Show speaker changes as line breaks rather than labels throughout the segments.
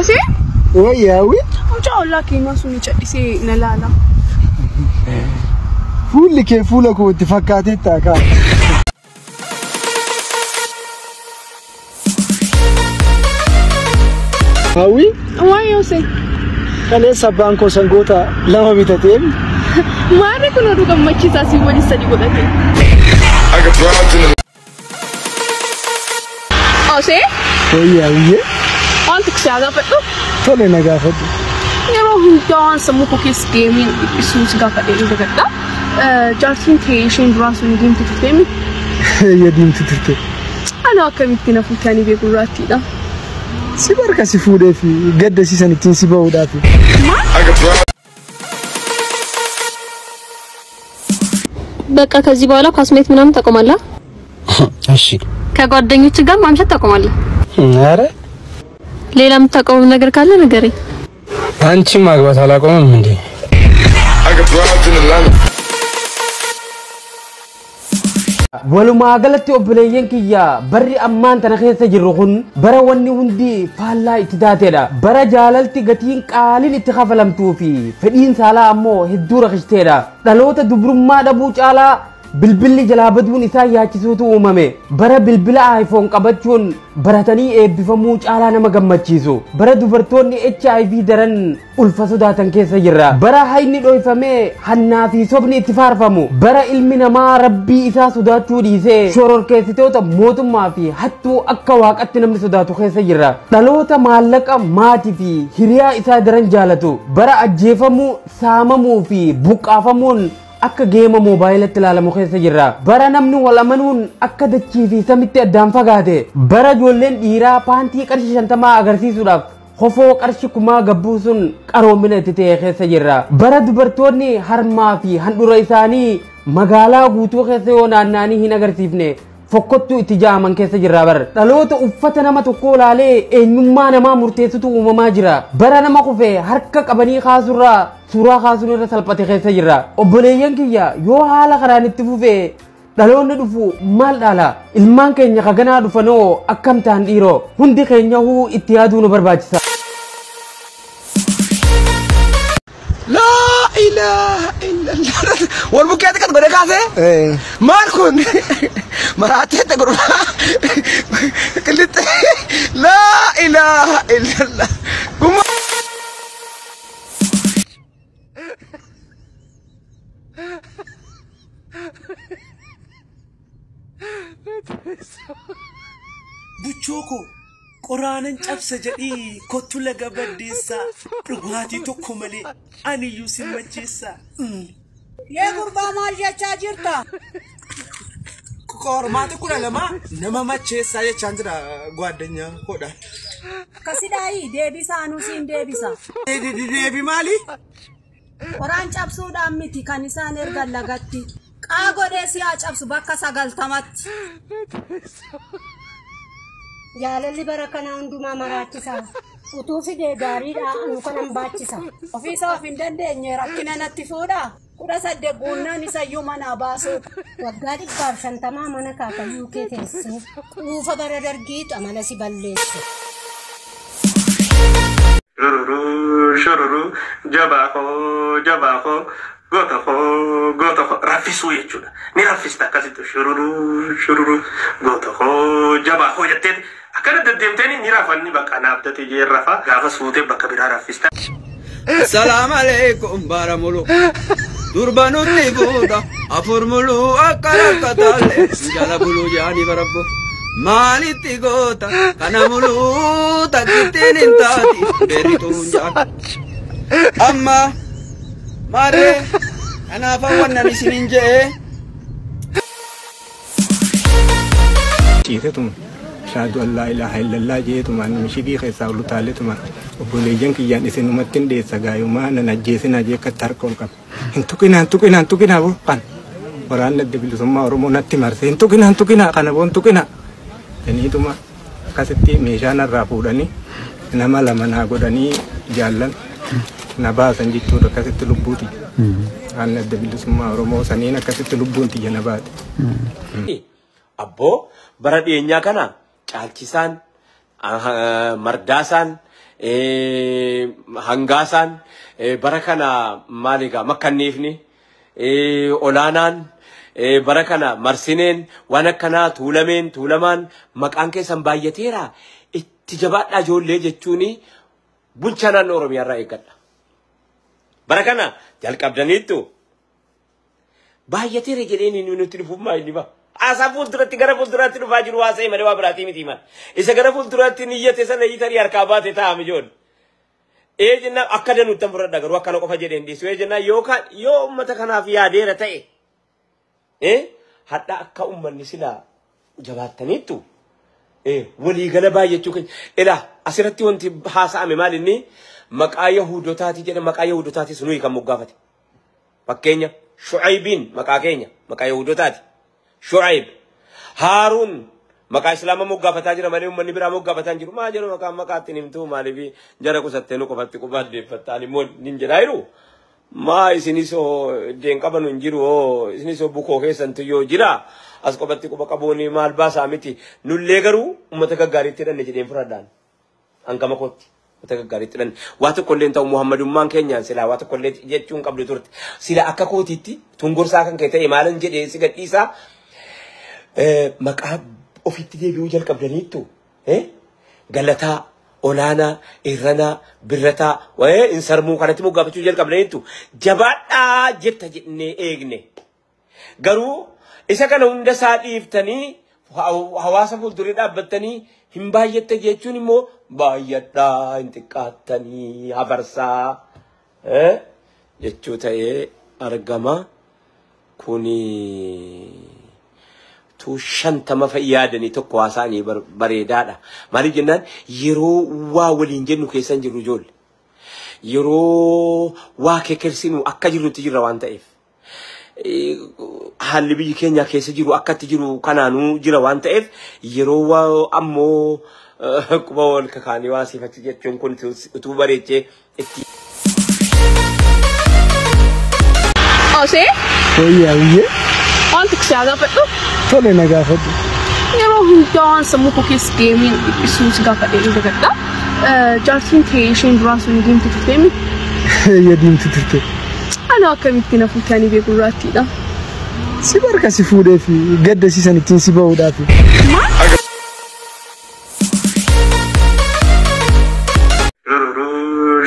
أوسي؟
وياوي؟
وجاء الله كيما سوني تشدي نلالا.
فول كيف فولك واتفاقاتي تاكا. هاوي؟
واي أوسي؟
كان سبانكو سنغوتا لما بيتتيم؟
ما أعرف كنا روكا ماشي ساسي ولي سدي قولتي. أوسي؟
وياوي؟
أنت كساعة فتو؟
تولي نجافت.
يروح دان سمو كوكيس جيمين بيسوس قافة إيه دكتة. جالسين تيشين دراسون جيم تفتمي.
يا دين تترتي.
أنا كميتنا فكاني بيقول راتي ده.
سيبار كاسي فودي في قد سيسان تنسيبه ودافي.
بقى كذي بالا كاسميت منام تقوم الله.
أشي.
كقدرني تجمع ما مش تقوم الله.
نعرف.
ليه لم تقوم نجر كله نجري.
أنتي ما قبض على قوم مندي.
ولو ما قلت أبليين كيا بري أمان تناخذ تجرهن برا وني هندي فلا اتداتنا برا جاللتي قتين قالين اتخاف لم توفي فدين سالا أمو هدورة خشتنا دلوتا دبرم ما دبوش على بالبلي جلابدون إسا ياچسوتو أمامي برا بالبلا آيفون قبطشون براتني بفموش على نما قمتشيسو برا دوبرتوني HIV درن ألفاسو داتن كيسا جرا برا هايني دوي فمي حنافي صبني اتفار فمو برا علمنا ما ربي إسا سوداتو ديسي شورور كيسي توتا موتو ما في حتو أكا واقعت نمني سوداتو كيسا جرا تلوتا مالك ماتي في هريا إسا درن جالتو برا أجيفمو ساممو في بوكافمون akka geema moobaayilatti ilaalamu keessa jirra bara namni wal amanuun akka dachii fi samitti addaan fagaate bara ijoolleen dhiiraa paantii qarshii 50 agarsiisuudhaaf hofoo qarshii 1000 gabbuu sun qaroomina itti ta'e keessa jirra bara dubartoonni harmaa fi handura isaanii magaalaa guutuu keessa yoo naanna'anii hin agarsiifne fokkottu itti jaaman keessa jirra bar dhaloota uffata nama tokko laalee eenyummaa namaa murteessitu uumamaa jira bara nama kufee harka qabanii kaasurraa suuraa kaasuun irra salphate keessa jirra obboleeyyan kiyya yoo haala karaan itti fufee dhaloonni dhufu maal dhaala ilmaan keenya kaganaa dhufanoo akkam ta'an dhiiroo hundi keenya huu itti yaaduu nu barbaachisa.
لا إله إلا الله والبكيت كان قد كاسه مالكون مراتي تقول كلت لا إله إلا الله
بوچوكو قرآن جبس جدي كتول جبديسا رغاتي تكملي أني يوسف مجلسا
يا قربا ما جاء جرتا
كورماتي كنا لما نما مجلسا يا چاندرا غوادنيا كودا
كسيداي ديبي سانوسين ديبي سا
ديبي مالي
قرآن جبسو دامتي كنيسان إرجال لغتي كاغو ديسي جبسو بكا سجل تمت جاللي بركنا عندما مراتسا وتوفي دي داري دا نكنا مباتسا وفي سوافين دندني ركنا نتفودا كدا صدقونا نسا يومنا باسو وقادي بارشان تماما كاكا يوكي تيسو وفا بردرگيت عمالا سي بلسو
شرورو جباكو غوتو رافيسو يجودا ني رافيستا كاسيتو شرورو غوتو جباكو يتت أكاد دمتني نيرافني بقى أنا أبدأ تيجي الرفا غافس فوتي بقى بيرا رفيستا
السلام عليكم بارمولو دربانو تيبودا أفرمولو أكارا كتالي جالبولو جاني بربو مالي تيغوتا كنامولو تاكيتين انتاتي بريتون جان أما ماري أنا فوانا نسنين جاي
تيتم شهد أن لا إله إلا الله جيتم أن مشيكي خيسا ولو تالتم وبوليجن كي يعني سنمتن دي سغايو ما أنا نجيسنا جي كتاركم كم انتوكينا بو قان وران ندبل ثم ورمو نتي مرسي انتوكينا قانا بو انتوكينا تنيتما كاستي ميشانا رافوداني نما لمنا غوداني جالن نباسا جيتو كاستي لبوتي قان ندبل ثم ورمو سنينا كاستي لبونتي جنبات
أبو برد إنيا كنا كالكيسان مرداسان Hangaasan bara kana maaligaa makkanniifni olaanaan bara kana marsineen waan akkanaa tuulamaan maqaan keessan baay'ateera itti jabaadhaa ijoollee jechuun bulchaa naannoo Oromiyaa irraa eeggadha. Bara kana jalqabdaniittu baay'ateera jedheen inni nuti dhufummaa inni ba. Asa fuulduratti gara fuulduraatti dhufaa jiru waa malee waa biraatii miti man. Isa gara fuulduraatti niyyate sana hiitanii harkaa baate taa'ame ijoollee. Jenna akka danuutti fudhadha garuu akkana qofa jedheen dhiisu jenna yookaan yoo uummata kanaaf yaadeera ta'e hadha akka uummanni silaa jabaattaniittu waliigala baay'achuu keenya ilaa asirratti wanti haasa'ame maal inni maqaa Yahudotaati jedha maqaa Yahudotaati sunuu kan moggaafate fakkeenya Shu'aybiin maqaa keenya maqaa Yahudotaati Shu'ayb Haaruun maqaa Islaama moggaafataa jira malee uummanni biraa moggaafataa jiru maa jedhu maqaatti nimtuu maaliif jara qusatteenuu qofatti qubaaddeeffattaan immoo nin jedhaa jiru maa isinis deen qaban hin jiru isinis bukoo keessantu yoo jira as qofatti quba qabuun maal baasaa miti nullee garuu uummata gaggaariitti hidhanne jedheen fudhadhaan hangama kootti uummata gaggaariitti hidhanne waa tokkolleen ta'u Muhammadummaan keenyaan silaa waa tokkollee jechuun qabdu turte sila akka kootiitti tungursaa kan kee ta'e maalan jedhee si gadhiisaa maqaa ofitti deebi'uu jalqabdaniittu galataa olaanaa irranaa birrataa insarmuu kanatti moggaafachuu jalqabdaniittu jabaadhaa jetta jennee eegne garuu isa kana hunda isaa dhiiftanii hawaasa fuuldurii dhaabbattanii hin baay'atte jechuun immoo baay'adhaa hin xiqqaattanii habarsaa jechuu ta'ee argama kuni tu shantama fayyadanii tokko waasaanii bareedaadha maaliif jennaan yeroo waa waliin jennu keessan jiru ijoollee yeroo waa kekersinu akka jirrutti jirra waan ta'eef haalli biyyi keenya keessa jiru akkatti jiru kanaanuu jira waan ta'eef yeroo waa ammoo quba wal kakaanii waa sifachi jechuun kun utuu bareechee itti
Ose?
Oyyee.
Wanti kusiyaa gaafadhu?
Tole na gaafadhu.
Yeroo hundaan sammuu koo keessa deemiin dhiphisuus gaafadhee hin dagadha. Jaartiin ta'ee isheen duraan sun diimtu turte mi?
Eeyya diimtu turte.
Ana akkamitti na fuutanii beekuu irraattiidha.
Si barka si fuudhee fi gadda siisan ittiin si ba'uudhaaf.
Maal?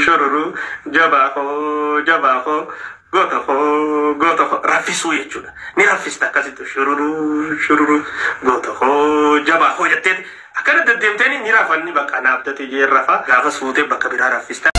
Shururu jabaako gootako raffisuu jechuudha. Ni raffista akkasitti shururu gootako jabaako jetteeti akkana deddeemtee ni rafanni bakka naaf datee jee rafa gaafas fuutee bakka biraa raffista.